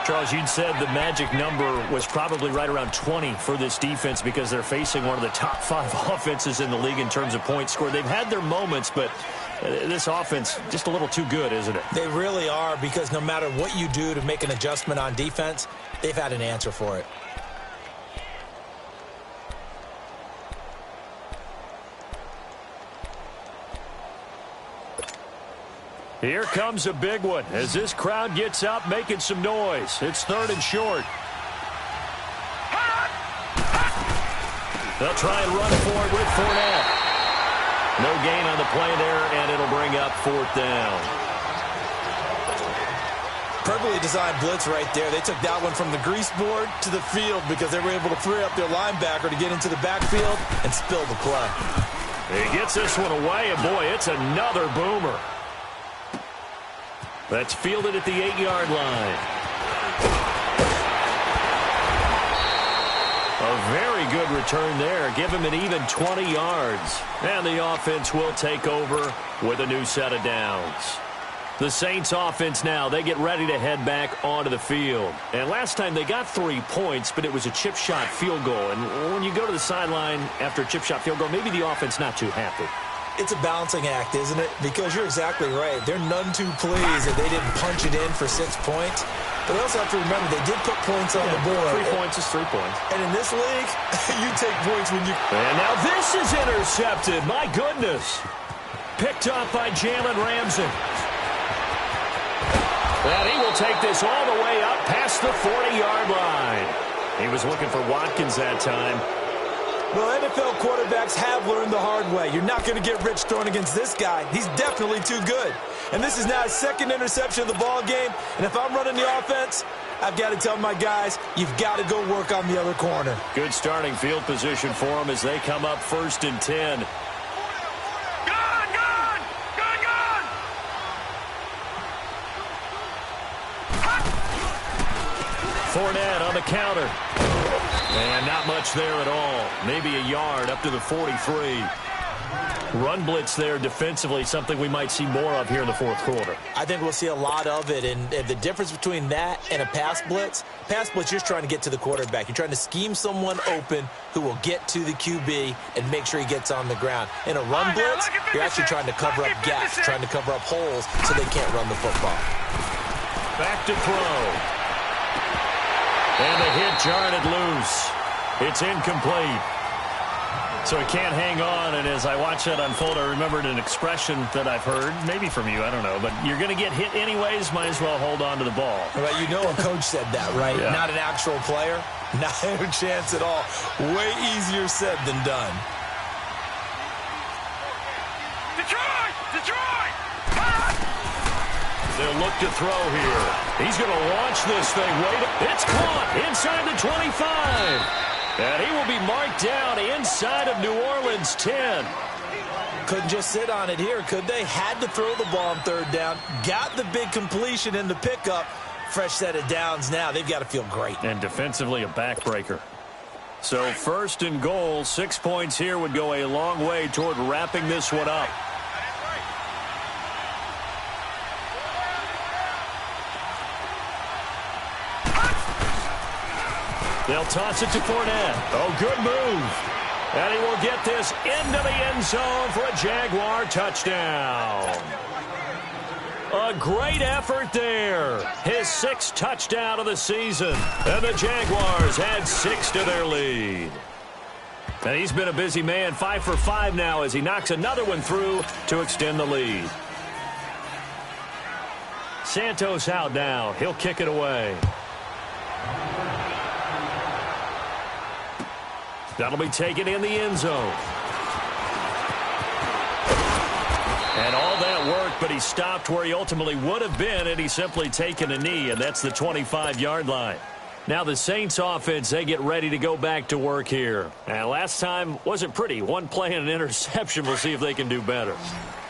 Charles, you'd said the magic number was probably right around 20 for this defense because they're facing one of the top 5 offenses in the league in terms of points scored. They've had their moments, but this offense just a little too good, isn't it? They really are, because no matter what you do to make an adjustment on defense, they've had an answer for it. Here comes a big one as this crowd gets up making some noise. It's 3rd and short. They'll try and run for it with Fournette. No gain on the play there, and it'll bring up 4th down. Perfectly designed blitz right there. They took that one from the grease board to the field because they were able to free up their linebacker to get into the backfield and spill the play. He gets this one away, and boy, it's another boomer. That's fielded at the 8-yard line. A very good return there. Give him an even 20 yards. And the offense will take over with a new set of downs. The Saints offense now, they get ready to head back onto the field. And last time they got 3 points, but it was a chip shot field goal. And when you go to the sideline after a chip shot field goal, maybe the offense not too happy. It's a balancing act, isn't it? Because you're exactly right. They're none too pleased that they didn't punch it in for 6 points. But they also have to remember they did put points on the board. 3 points is 3 points. And in this league, you take points when you... And now this is intercepted. My goodness. Picked up by Jalen Ramsey. And he will take this all the way up past the 40-yard line. He was looking for Watkins that time. Well, NFL quarterbacks have learned the hard way. You're not going to get rich throwing against this guy. He's definitely too good. And this is now his second interception of the ball game. And if I'm running the offense, I've got to tell my guys, you've got to go work on the other corner. Good starting field position for them as they come up 1st and 10. Fournette on the counter. And not much there at all. Maybe a yard up to the 43. Run blitz there defensively, something we might see more of here in the fourth quarter. I think we'll see a lot of it, and the difference between that and a pass blitz, you're just trying to get to the quarterback. You're trying to scheme someone open who will get to the QB and make sure he gets on the ground. In a run blitz, you're actually trying to cover up gaps, trying to cover up holes so they can't run the football. Back to throw. And the hit jarred it loose. It's incomplete. So he can't hang on, and as I watch that unfold, I remembered an expression that I've heard, maybe from you, I don't know, but you're going to get hit anyways, might as well hold on to the ball. Right, you know a coach said that, right? Yeah. Not an actual player. Not a chance at all. Way easier said than done. Detroit! They'll look to throw here. He's going to launch this thing. It's caught inside the 25. And he will be marked down inside of New Orleans 10. Couldn't just sit on it here, could they? Had to throw the ball on 3rd down. Got the big completion in the pickup. Fresh set of downs now. They've got to feel great. And defensively a backbreaker. So 1st and goal, 6 points here would go a long way toward wrapping this one up. They'll toss it to Fournette. Oh, good move. And he will get this into the end zone for a Jaguar touchdown. A great effort there. His 6th touchdown of the season. And the Jaguars add 6 to their lead. And he's been a busy man, 5 for 5 now as he knocks another one through to extend the lead. Santos out now. He'll kick it away. That'll be taken in the end zone. And all that work, but he stopped where he ultimately would have been, and he's simply taken a knee, and that's the 25-yard line. Now the Saints offense, they get ready to go back to work here. And last time wasn't pretty. One play and an interception. We'll see if they can do better.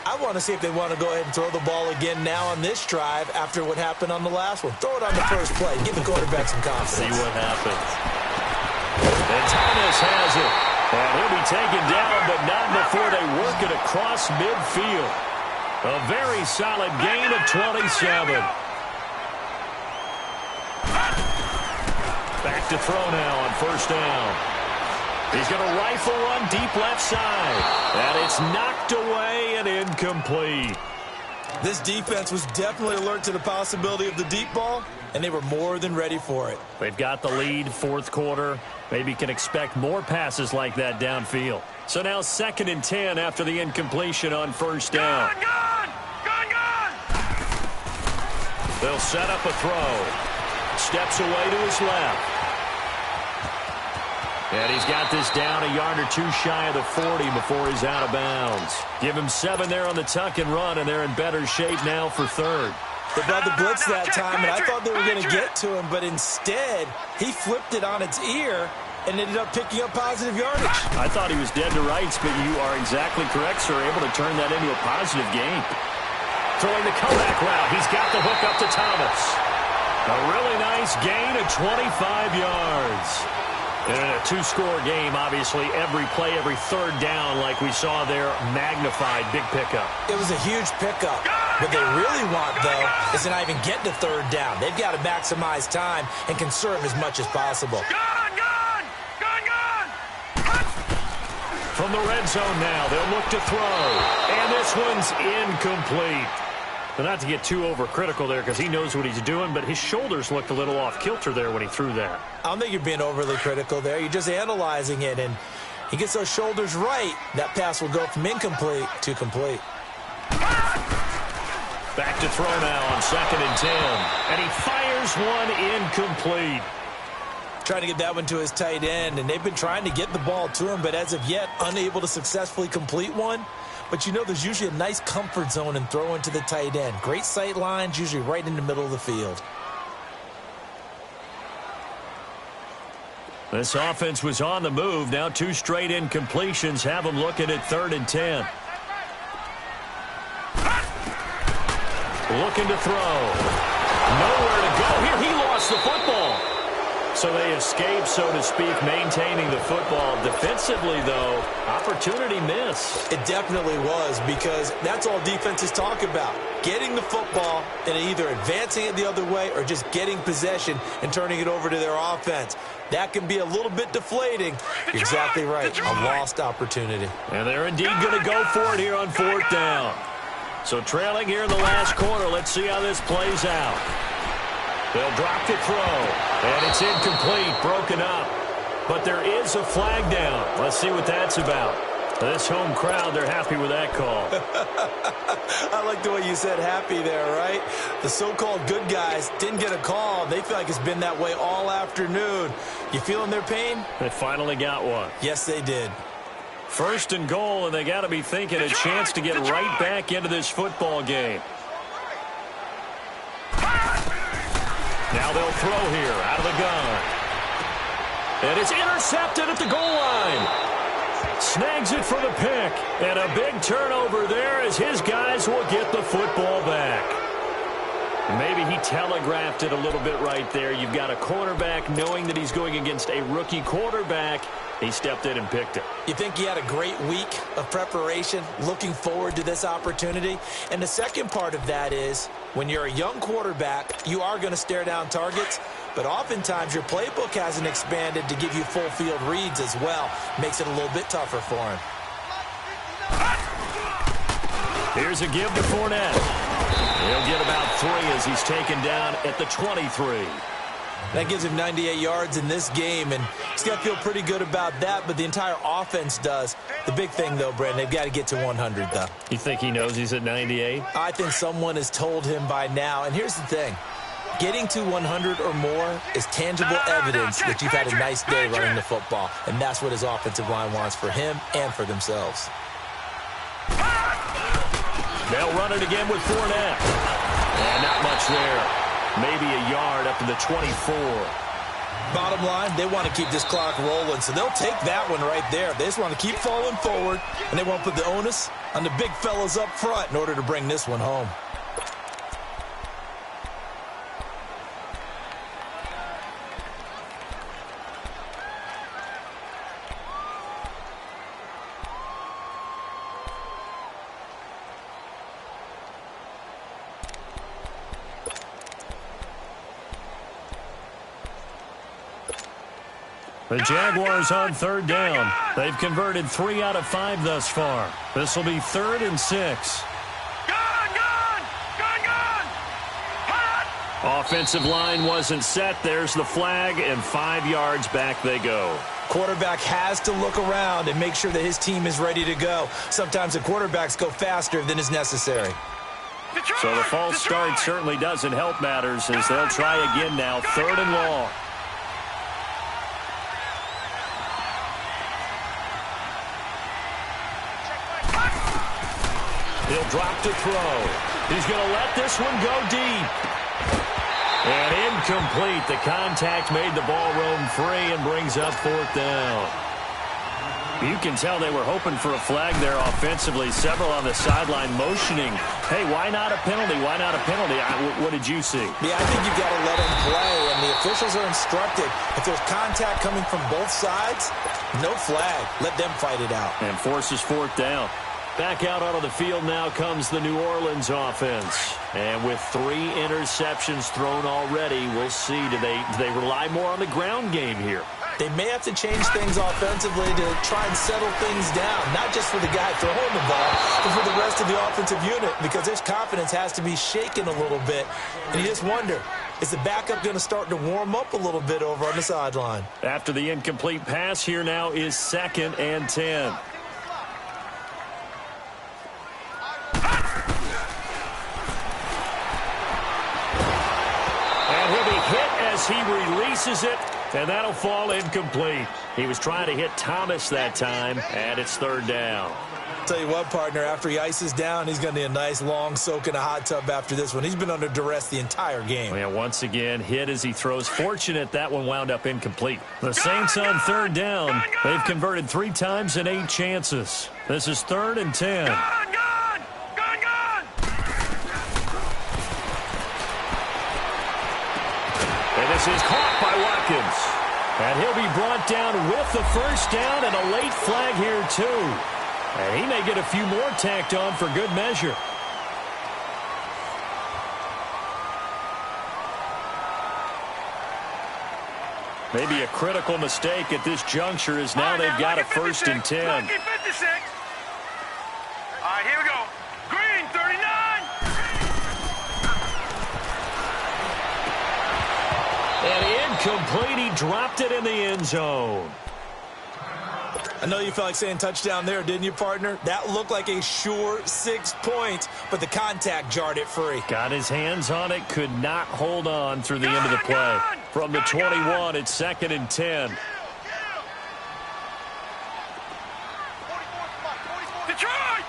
I want to see if they want to go ahead and throw the ball again now on this drive after what happened on the last one. Throw it on the first play. Give the quarterback some confidence. See what happens. And Thomas has it. And he'll be taken down, but not before they work it across midfield. A very solid gain of 27. Back to throw now on 1st down. He's going to rifle one deep left side. And it's knocked away and incomplete. This defense was definitely alert to the possibility of the deep ball, and they were more than ready for it. They've got the lead, 4th quarter. Maybe can expect more passes like that downfield. So now 2nd and 10 after the incompletion on 1st down. Gun! They'll set up a throw. Steps away to his left. And he's got this down a yard or two shy of the 40 before he's out of bounds. Give him 7 there on the tuck and run, and they're in better shape now for 3rd. They brought the blitz that time, and I thought they were going to get to him, but instead, he flipped it on its ear and ended up picking up positive yardage. I thought he was dead to rights, but you are exactly correct, sir. Able to turn that into a positive gain. Throwing the comeback route. He's got the hook up to Thomas. A really nice gain of 25 yards. And in a 2-score game, obviously, every play, every 3rd down, like we saw there, magnified, big pickup. It was a huge pickup. What they really want, though, is to not even get to 3rd down. They've got to maximize time and conserve as much as possible. Gun! From the red zone now, they'll look to throw. And this one's incomplete. But not to get too overcritical there because he knows what he's doing, but his shoulders looked a little off kilter there when he threw that. I don't think you're being overly critical there. You're just analyzing it, and he gets those shoulders right. That pass will go from incomplete to complete. Back to throw now on 2nd and 10. And he fires one incomplete. Trying to get that one to his tight end, and they've been trying to get the ball to him, but as of yet, unable to successfully complete one. But you know there's usually a nice comfort zone in throwing to the tight end. Great sight lines, usually right in the middle of the field. This offense was on the move. Now 2 straight incompletions have them looking at 3rd and 10. Looking to throw. Nowhere to go here. He lost the football. So they escape, so to speak, maintaining the football. Defensively, though, opportunity miss. It definitely was, because that's all defenses talk about. Getting the football and either advancing it the other way or just getting possession and turning it over to their offense. That can be a little bit deflating. You're exactly right. A lost opportunity. And they're indeed going to go for it here on 4th down. So trailing here in the last quarter. Let's see how this plays out. They'll drop the throw, and it's incomplete, broken up. But there is a flag down. Let's see what that's about. This home crowd, they're happy with that call. I like the way you said happy there, right? The so-called good guys didn't get a call. They feel like it's been that way all afternoon. You feeling their pain? They finally got one. Yes, they did. 1st and goal, and they got to be thinking a chance to get right back into this football game. Now they'll throw here out of the gun. And it's intercepted at the goal line. Snags it for the pick. And a big turnover there as his guys will get the football back. Maybe he telegraphed it a little bit right there. You've got a quarterback knowing that he's going against a rookie quarterback. He stepped in and picked it. You think he had a great week of preparation, looking forward to this opportunity? And the second part of that is, when you're a young quarterback, you are going to stare down targets, but oftentimes your playbook hasn't expanded to give you full field reads as well. Makes it a little bit tougher for him. Here's a give to Fournette. He'll get about 3 as he's taken down at the 23. That gives him 98 yards in this game, and he's got to feel pretty good about that, but the entire offense does. The big thing, though, Brandon, they've got to get to 100, though. You think he knows he's at 98? I think someone has told him by now, and here's the thing. Getting to 100 or more is tangible evidence that you've had a nice day running the football, and that's what his offensive line wants for him and for themselves. They'll run it again with Fournette. And not much there. Maybe a yard up to the 24. Bottom line, they want to keep this clock rolling, so they'll take that one right there. They just want to keep falling forward, and they won't put the onus on the big fellas up front in order to bring this one home. The Jaguars on 3rd down. They've converted 3 out of 5 thus far. This will be 3rd and 6. Offensive line wasn't set. There's the flag, and 5 yards back they go. Quarterback has to look around and make sure that his team is ready to go. Sometimes the quarterbacks go faster than is necessary. So the false start certainly doesn't help matters as they'll try again now. 3rd and long. He'll drop to throw. He's going to let this one go deep. And incomplete. The contact made the ball roam free and brings up 4th down. You can tell they were hoping for a flag there offensively. Several on the sideline motioning. Hey, why not a penalty? Why not a penalty? What did you see? Yeah, I think you've got to let him play, and the officials are instructed. If there's contact coming from both sides, no flag. Let them fight it out. And forces 4th down. Back out onto the field now comes the New Orleans offense. And with 3 interceptions thrown already, we'll see. Do they rely more on the ground game here? They may have to change things offensively to try and settle things down, not just for the guy throwing the ball, but for the rest of the offensive unit, because their confidence has to be shaken a little bit. And you just wonder, is the backup going to start to warm up a little bit over on the sideline? After the incomplete pass, here now is 2nd and 10. And he'll be hit as he releases it And that'll fall incomplete. He was trying to hit Thomas that time, and it's third down. Tell you what, partner, after he ices down, he's going to need a nice long soak in a hot tub after this one. He's been under duress the entire game. Yeah, once again, hit as he throws. Fortunate that one wound up incomplete. The Saints on third down. They've converted 3 times in 8 chances. This is 3rd and 10. And this is caught by Watkins. And he'll be brought down with the first down and a late flag here, too. And he may get a few more tacked on for good measure. Maybe a critical mistake at this juncture is now they've got a 1st and 10. Lucky 56. All right, here we go. Green, 39. And incomplete. He dropped it in the end zone. I know you felt like saying touchdown there, didn't you, partner? That looked like a sure 6 points, but the contact jarred it free. Got his hands on it, could not hold on through the end of the play. From the 21, it's 2nd and 10. Detroit!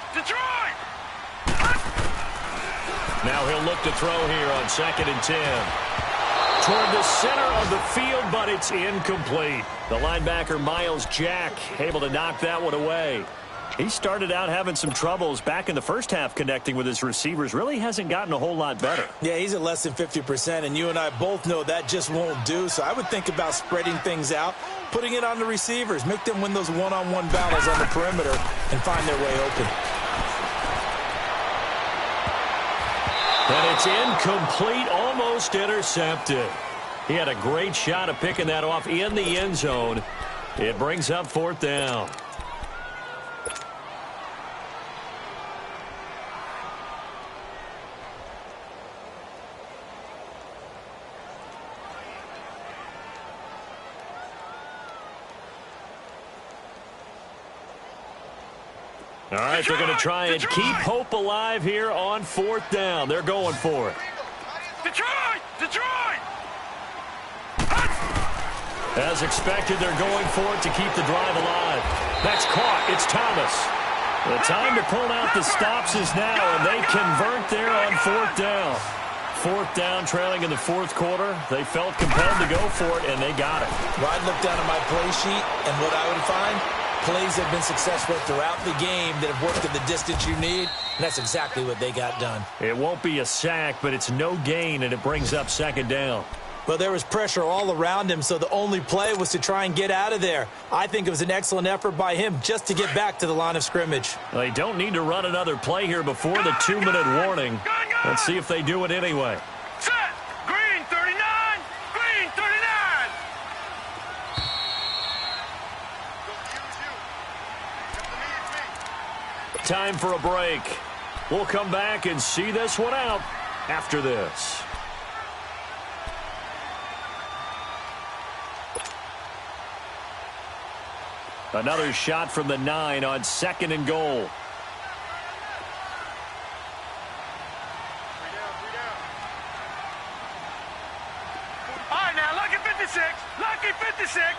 Now he'll look to throw here on 2nd and 10. Toward the center of the field, but it's incomplete. The linebacker, Miles Jack, able to knock that one away. He started out having some troubles back in the first half connecting with his receivers. Really hasn't gotten a whole lot better. Yeah, he's at less than 50%, and you and I both know that just won't do. So I would think about spreading things out, putting it on the receivers, make them win those one-on-one battles on the perimeter and find their way open. And it's incomplete, almost intercepted. He had a great shot of picking that off in the end zone. It brings up 4th down. All right, they're going to try and keep hope alive here on 4th down. They're going for it. Detroit! As expected, they're going for it to keep the drive alive. That's caught. It's Thomas. The time to pull out the stops is now, and they convert there on 4th down. 4th down, trailing in the 4th quarter. They felt compelled to go for it, and they got it. Well, I'd look down at my play sheet, and what I would find, plays have been successful throughout the game that have worked at the distance you need, and that's exactly what they got done. It won't be a sack, but it's no gain, and it brings up 2nd down. Well, there was pressure all around him, so the only play was to try and get out of there. I think it was an excellent effort by him just to get back to the line of scrimmage. They don't need to run another play here before the 2-minute warning. Let's see if they do it anyway. Set! Green, 39! Green, 39! Time for a break. We'll come back and see this one out after this. Another shot from the 9 on 2nd and goal. All right, now, lucky 56. Lucky 56.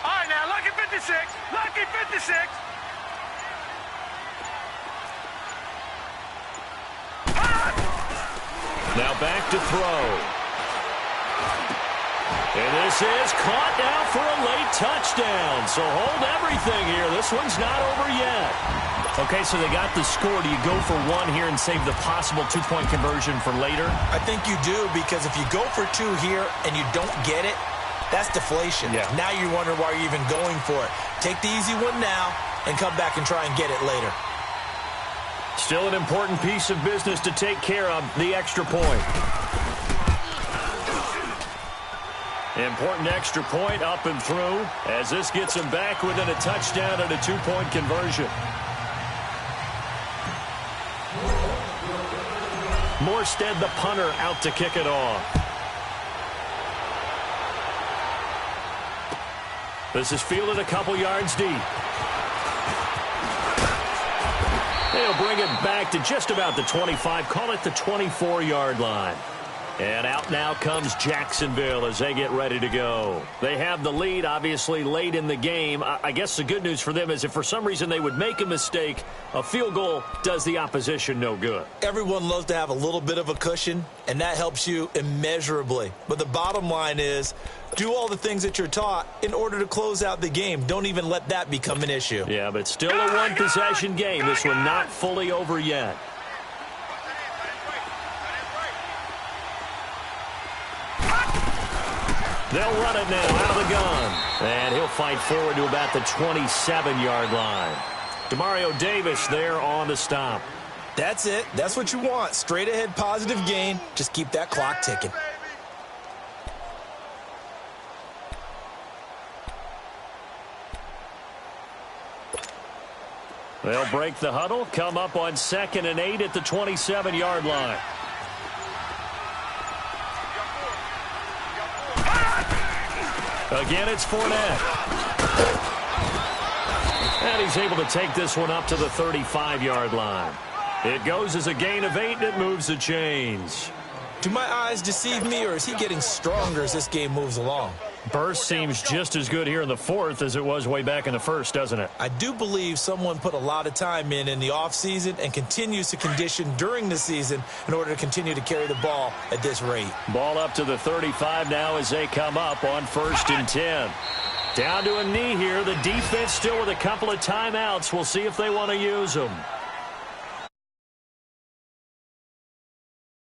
All right, now, lucky 56. Lucky 56. Now back to throw. And this is caught now for a late touchdown. So hold everything here. This one's not over yet. Okay, so they got the score. Do you go for one here and save the possible 2-point conversion for later? I think you do, because if you go for 2 here and you don't get it, that's deflation. Yeah. Now you wonder why you're even going for it. Take the easy one now and come back and try and get it later. Still an important piece of business to take care of, the extra point. Important extra point up and through as this gets them back within a touchdown and a 2-point conversion. Morstead, the punter, out to kick it off. This is fielded a couple yards deep. He'll bring it back to just about the 25, call it the 24-yard line. And out now comes Jacksonville as they get ready to go. They have the lead, obviously, late in the game. I guess the good news for them is if for some reason they would make a mistake, a field goal does the opposition no good. Everyone loves to have a little bit of a cushion, and that helps you immeasurably. But the bottom line is, do all the things that you're taught in order to close out the game. Don't even let that become an issue. Yeah, but it's still a one-possession game. This one not fully over yet. They'll run it now out of the gun. And he'll fight forward to about the 27-yard line. Demario Davis there on the stop. That's it. That's what you want. Straight ahead positive gain. Just keep that clock ticking. They'll break the huddle, come up on 2nd and 8 at the 27-yard line. Again, it's Fournette. And he's able to take this one up to the 35-yard line. It goes as a gain of 8, and it moves the chains. Do my eyes deceive me, or is he getting stronger as this game moves along? Burst seems just as good here in the 4th as it was way back in the 1st, doesn't it? I do believe someone put a lot of time in the offseason and continues to condition during the season in order to continue to carry the ball at this rate. Ball up to the 35 now as they come up on 1st and 10. Down to a knee here. The defense still with a couple of timeouts. We'll see if they want to use them.